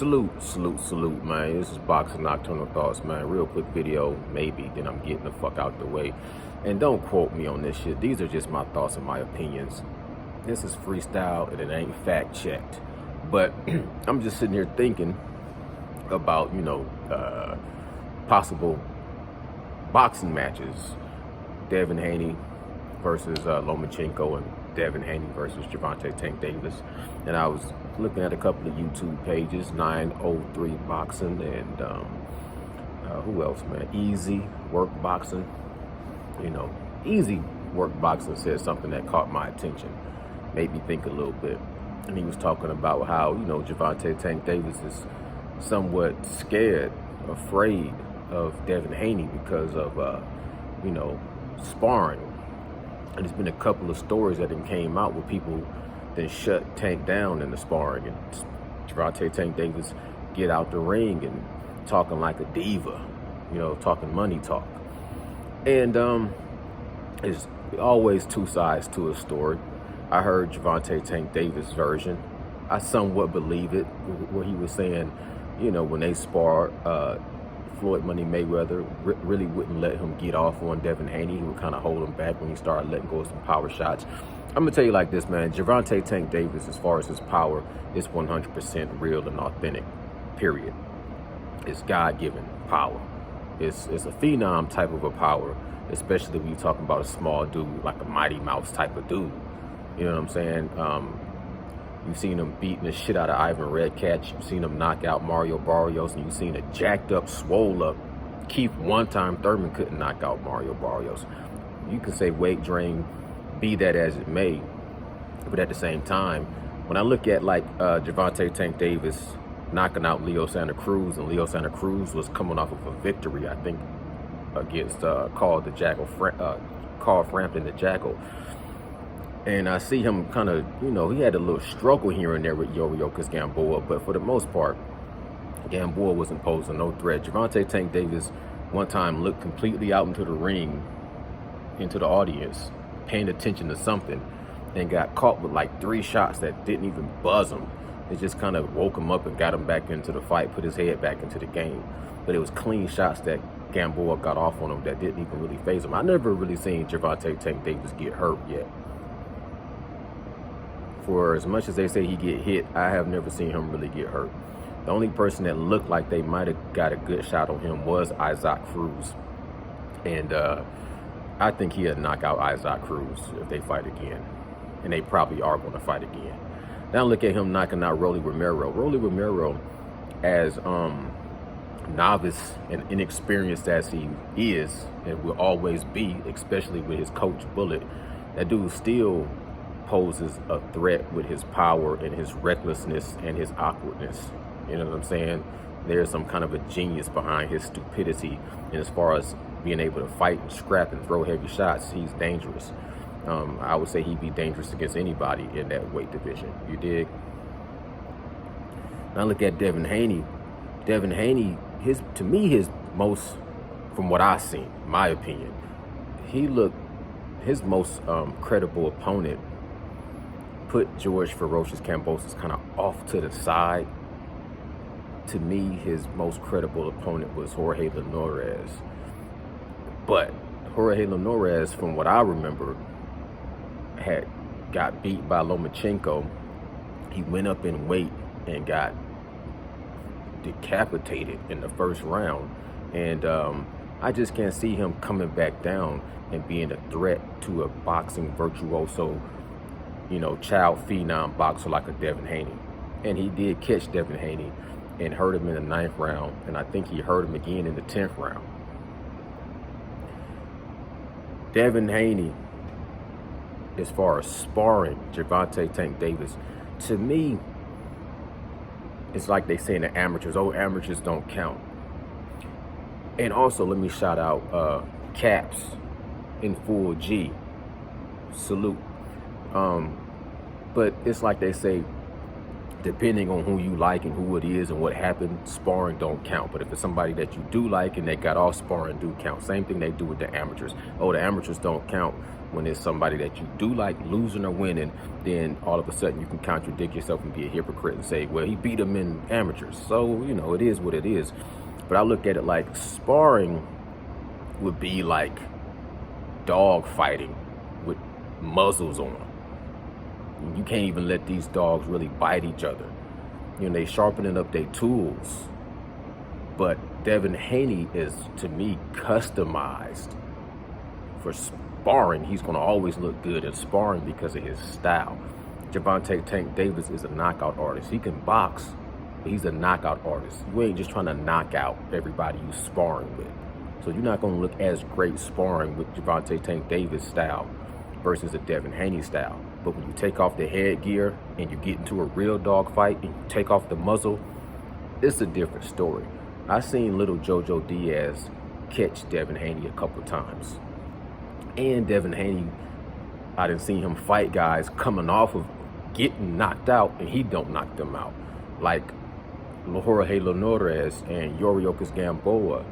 Salute, man. This is Boxing Nocturnal Thoughts, man. Real quick video, maybe, then I'm getting the fuck out the way. And don't quote me on this shit. These are just my thoughts and my opinions. This is freestyle and it ain't fact checked. But I'm just sitting here thinking about, possible boxing matches. Devin Haney versus Lomachenko and Devin Haney versus Gervonta Tank Davis. And I was looking at a couple of YouTube pages, 903 Boxing and who else, man? Easy Work Boxing. Easy Work Boxing said something that caught my attention, made me think a little bit. And he was talking about how, Gervonta Tank Davis is somewhat scared, afraid of Devin Haney because of, sparring. And there's been a couple of stories that came out where people then shut Tank down in the sparring, and Gervonta Tank Davis get out the ring and talking like a diva, talking money talk. And there's always two sides to a story. I heard Gervonta Tank Davis' version. I somewhat believe it, where he was saying, when they sparred, Floyd Money Mayweather really wouldn't let him get off on Devin Haney. He would kind of hold him back when he started letting go of some power shots. I'm going to tell you like this, man. Gervonta Tank Davis, as far as his power, is 100% real and authentic, period. It's God-given power. It's a phenom type of a power, especially when you're talking about a small dude, like a Mighty Mouse type of dude. You know what I'm saying? You've seen him beating the shit out of Ivan Redcatch. You've seen him knock out Mario Barrios. And you've seen a jacked up, swole up Keith one-time Thurman couldn't knock out Mario Barrios. You can say weight drain, be that as it may. But at the same time, when I look at like Gervonta Tank Davis knocking out Leo Santa Cruz, and Leo Santa Cruz was coming off of a victory, I think, against Carl Frampton the Jackal. And I see him kind of, he had a little struggle here and there with Yuriorkis Gamboa, but for the most part, Gamboa wasn't posing no threat. Gervonta Tank Davis one time looked completely out into the ring, into the audience, paying attention to something, and got caught with like 3 shots that didn't even buzz him. It just kind of woke him up and got him back into the fight, put his head back into the game. But it was clean shots that Gamboa got off on him that didn't even really faze him. I never really seen Gervonta Tank Davis get hurt yet. For as much as they say he get hit, I have never seen him really get hurt. The only person that looked like they might have got a good shot on him was Isaac Cruz. And I think he'll knock out Isaac Cruz if they fight again. And they probably are going to fight again. Now look at him knocking out Rolly Romero. Rolly Romero, as novice and inexperienced as he is and will always be, especially with his coach Bullet, that dude still poses a threat with his power and his recklessness and his awkwardness. You know what I'm saying? There's some kind of a genius behind his stupidity. And as far as being able to fight and scrap and throw heavy shots, he's dangerous. I would say he'd be dangerous against anybody in that weight division. You dig? Now look at Devin Haney. Devin Haney, his most, from what I've seen, my opinion, his most credible opponent put George Ferocious Kambosos kind of off to the side. To me, his most credible opponent was Jorge Linares. But Jorge Linares, from what I remember, got beat by Lomachenko. He went up in weight and got decapitated in the first round. And I just can't see him coming back down and being a threat to a boxing virtuoso, child phenom boxer like a Devin Haney. And he did catch Devin Haney and hurt him in the 9th round. And I think he hurt him again in the 10th round. Devin Haney, as far as sparring Gervonta Tank Davis, to me, it's like they say in the amateurs, amateurs don't count. And also, let me shout out Caps in Full G. Salute. But it's like they say, depending on who you like and who it is and what happened, sparring don't count. But if it's somebody that you do like and they got off, sparring do count. Same thing they do with the amateurs. Oh, the amateurs don't count. when it's somebody that you do like losing or winning, then all of a sudden you can contradict yourself and be a hypocrite and say, well, he beat him in amateurs. So, it is what it is. But I look at it like sparring would be like dog fighting with muzzles on. You can't even let these dogs really bite each other. They sharpening up their tools. But Devin Haney is, to me, customized for sparring. He's going to always look good at sparring because of his style. Gervonta Tank Davis is a knockout artist. He can box, but he's a knockout artist. You ain't just trying to knock out everybody you sparring with. So you're not going to look as great sparring with Gervonta Tank Davis style versus a Devin Haney style. But when you take off the headgear and you get into a real dog fight and you take off the muzzle, it's a different story. I seen little Jojo Diaz catch Devin Haney a couple times. And Devin Haney, I done seen him fight guys coming off of getting knocked out and he don't knock them out. Like Jorge Linares and Yuriorkis Gamboa.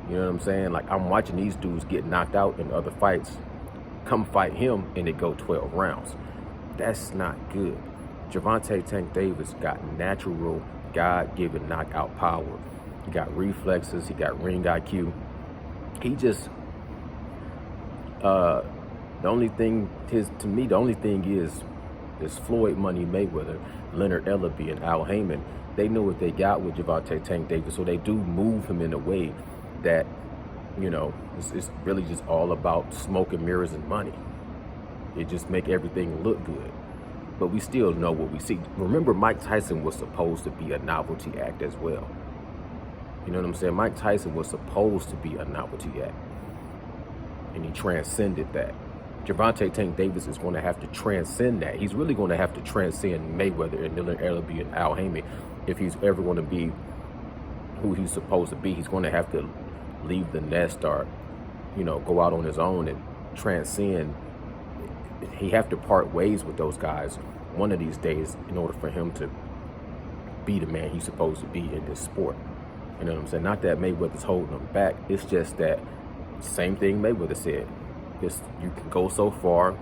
You know what I'm saying? Like, I'm watching these dudes get knocked out in other fights, come fight him, and it go 12 rounds. That's not good. Gervonta Tank Davis got natural, God-given knockout power. He got reflexes. He got ring IQ. He just, the only thing is Floyd Money Mayweather, Leonard Ellaby, and Al Heyman. They know what they got with Gervonta Tank Davis, so they do move him in a way that, it's really just all about smoke and mirrors and money. It just make everything look good. But we still know what we see. Remember, Mike Tyson was supposed to be a novelty act as well. You know what I'm saying? Mike Tyson was supposed to be a novelty act. And he transcended that. Gervonta Tank Davis is going to have to transcend that. He's really going to have to transcend Mayweather and Leonard Ellaby and Al Heyman if he's ever going to be who he's supposed to be. He's going to have to leave the nest or, go out on his own and transcend. He have to part ways with those guys one of these days in order for him to be the man he's supposed to be in this sport. You know what I'm saying? Not that Mayweather's holding him back. It's just that same thing Mayweather said. You can go so far,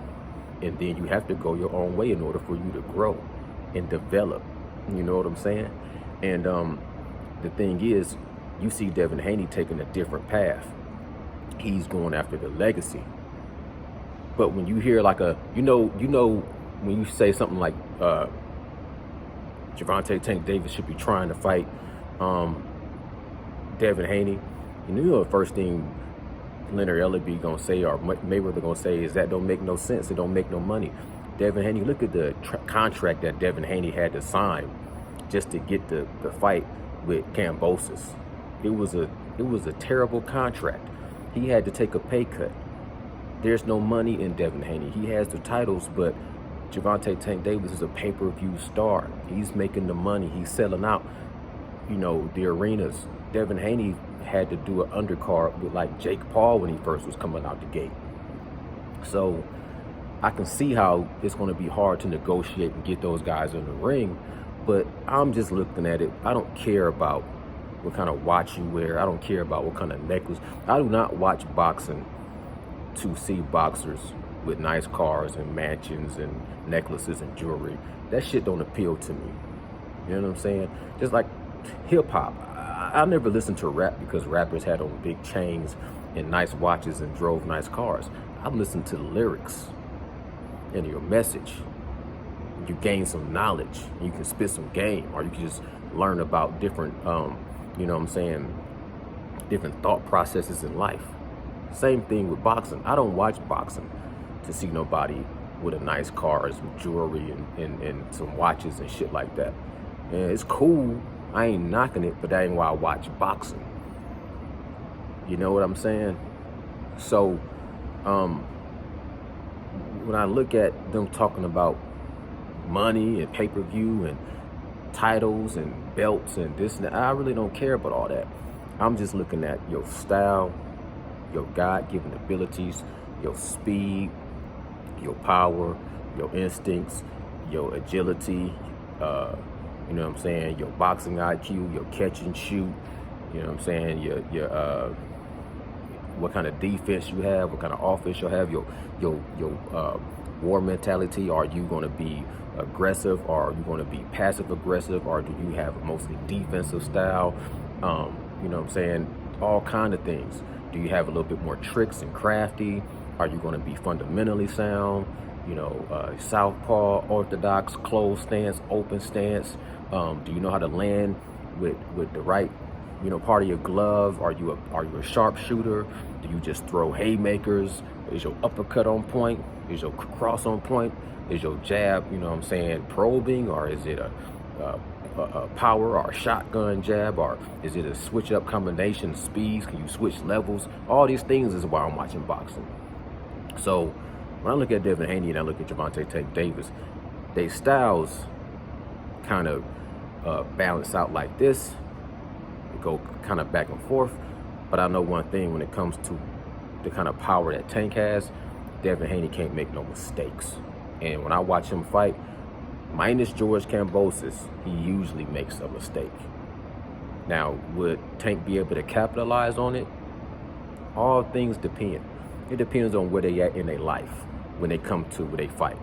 and then you have to go your own way in order for you to grow and develop. You know what I'm saying? And the thing is, you see Devin Haney taking a different path. He's going after the legacy. But when you hear like when you say something like Gervonta Tank Davis should be trying to fight Devin Haney, the first thing Leonard Ellaby gonna say or Mayweather gonna say is that don't make no sense. It don't make no money. Devin Haney, look at the contract that Devin Haney had to sign just to get the fight with Kambosos. It was a terrible contract. He had to take a pay cut. There's no money in Devin Haney. He has the titles, but Gervonta Tank Davis is a pay-per-view star. He's making the money. He's selling out, the arenas. Devin Haney had to do an undercard with like Jake Paul when he first was coming out the gate. So I can see how it's going to be hard to negotiate and get those guys in the ring, but I'm just looking at it. I don't care about what kind of watch you wear. I don't care about what kind of necklace. I do not watch boxing to see boxers with nice cars and mansions and necklaces and jewelry. That shit don't appeal to me. You know what I'm saying? Just like hip hop. I never listened to rap because rappers had on big chains and nice watches and drove nice cars. I listen to the lyrics and your message. You gain some knowledge. You can spit some game, or you can just learn about different, different thought processes in life. Same thing with boxing. I don't watch boxing to see nobody with a nice car and some jewelry and some watches and shit like that. And it's cool. I ain't knocking it, but that ain't why I watch boxing. You know what I'm saying? So, when I look at them talking about money and pay-per-view and titles and belts and this and that, I really don't care about all that. I'm just looking at your style, your God-given abilities, your speed, your power, your instincts, your agility, you know what I'm saying, your boxing IQ, your catch and shoot, you know what I'm saying, what kind of defense you have, what kind of offense you'll have, your war mentality. Are you going to be aggressive, or are you going to be passive aggressive, or do you have a mostly defensive style? You know what I'm saying? All kind of things. Do you have a little bit more tricks and crafty? Are you going to be fundamentally sound? You know, southpaw, orthodox, closed stance, open stance. Do you know how to land with the right, you know, part of your glove? Are you a sharpshooter? Do you just throw haymakers? Is your uppercut on point? Is your cross on point? Is your jab, you know what I'm saying, probing? Or is it a power or a shotgun jab? Or is it a switch up combination, speeds? Can you switch levels? All these things is why I'm watching boxing. So when I look at Devin Haney and I look at Gervonta Tank Davis, their styles kind of balance out like this. They go kind of back and forth. But I know one thing, when it comes to the kind of power that Tank has, Devin Haney can't make no mistakes. And when I watch him fight, minus George Kambosos, he usually makes a mistake. Now, would Tank be able to capitalize on it? All things depend. It depends on where they at in their life when they come to where they fight.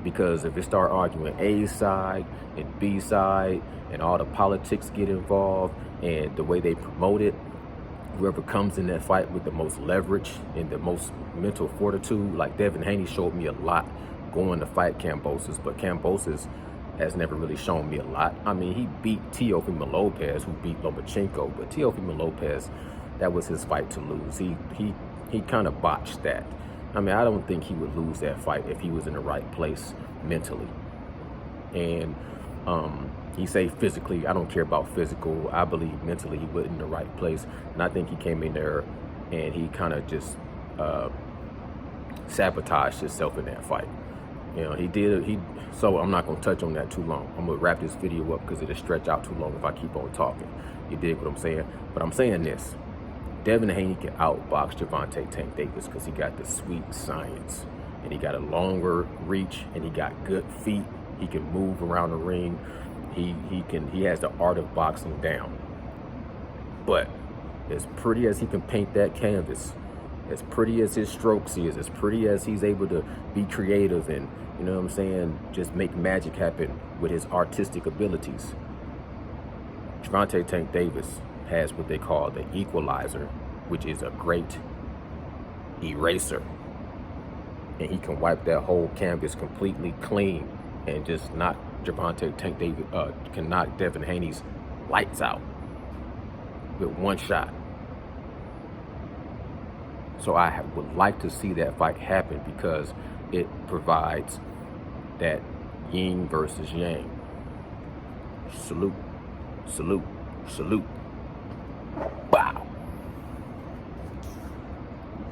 Because if they start arguing A side and B side and all the politics get involved and the way they promote it, whoever comes in that fight with the most leverage and the most mental fortitude, like Devin Haney showed me a lot going to fight Kambosos, but Kambosos has never really shown me a lot. I mean, he beat Teofimo Lopez, who beat Lomachenko, but Teofimo Lopez, that was his fight to lose. He kind of botched that. I mean, I don't think he would lose that fight if he was in the right place mentally. And he say physically, I don't care about physical. I believe mentally he wasn't in the right place. And I think he came in there and he kind of just sabotaged himself in that fight. You know, so I'm not going to touch on that too long. I'm going to wrap this video up because it'll stretch out too long if I keep on talking. You dig what I'm saying? But I'm saying this. Devin Haney can outbox Gervonta Tank Davis because he got the sweet science. And he got a longer reach, and he got good feet. He can move around the ring. He has the art of boxing down. But as pretty as he can paint that canvas, as pretty as his strokes is, as pretty as he's able to be creative and, you know what I'm saying, just make magic happen with his artistic abilities, Gervonta Tank Davis has what they call the equalizer, which is a great eraser. And he can wipe that whole canvas completely clean and just knock Gervonta Tank Davis, can knock Devin Haney's lights out with one shot. So I would like to see that fight happen because it provides that yin versus yang. Salute, salute, salute.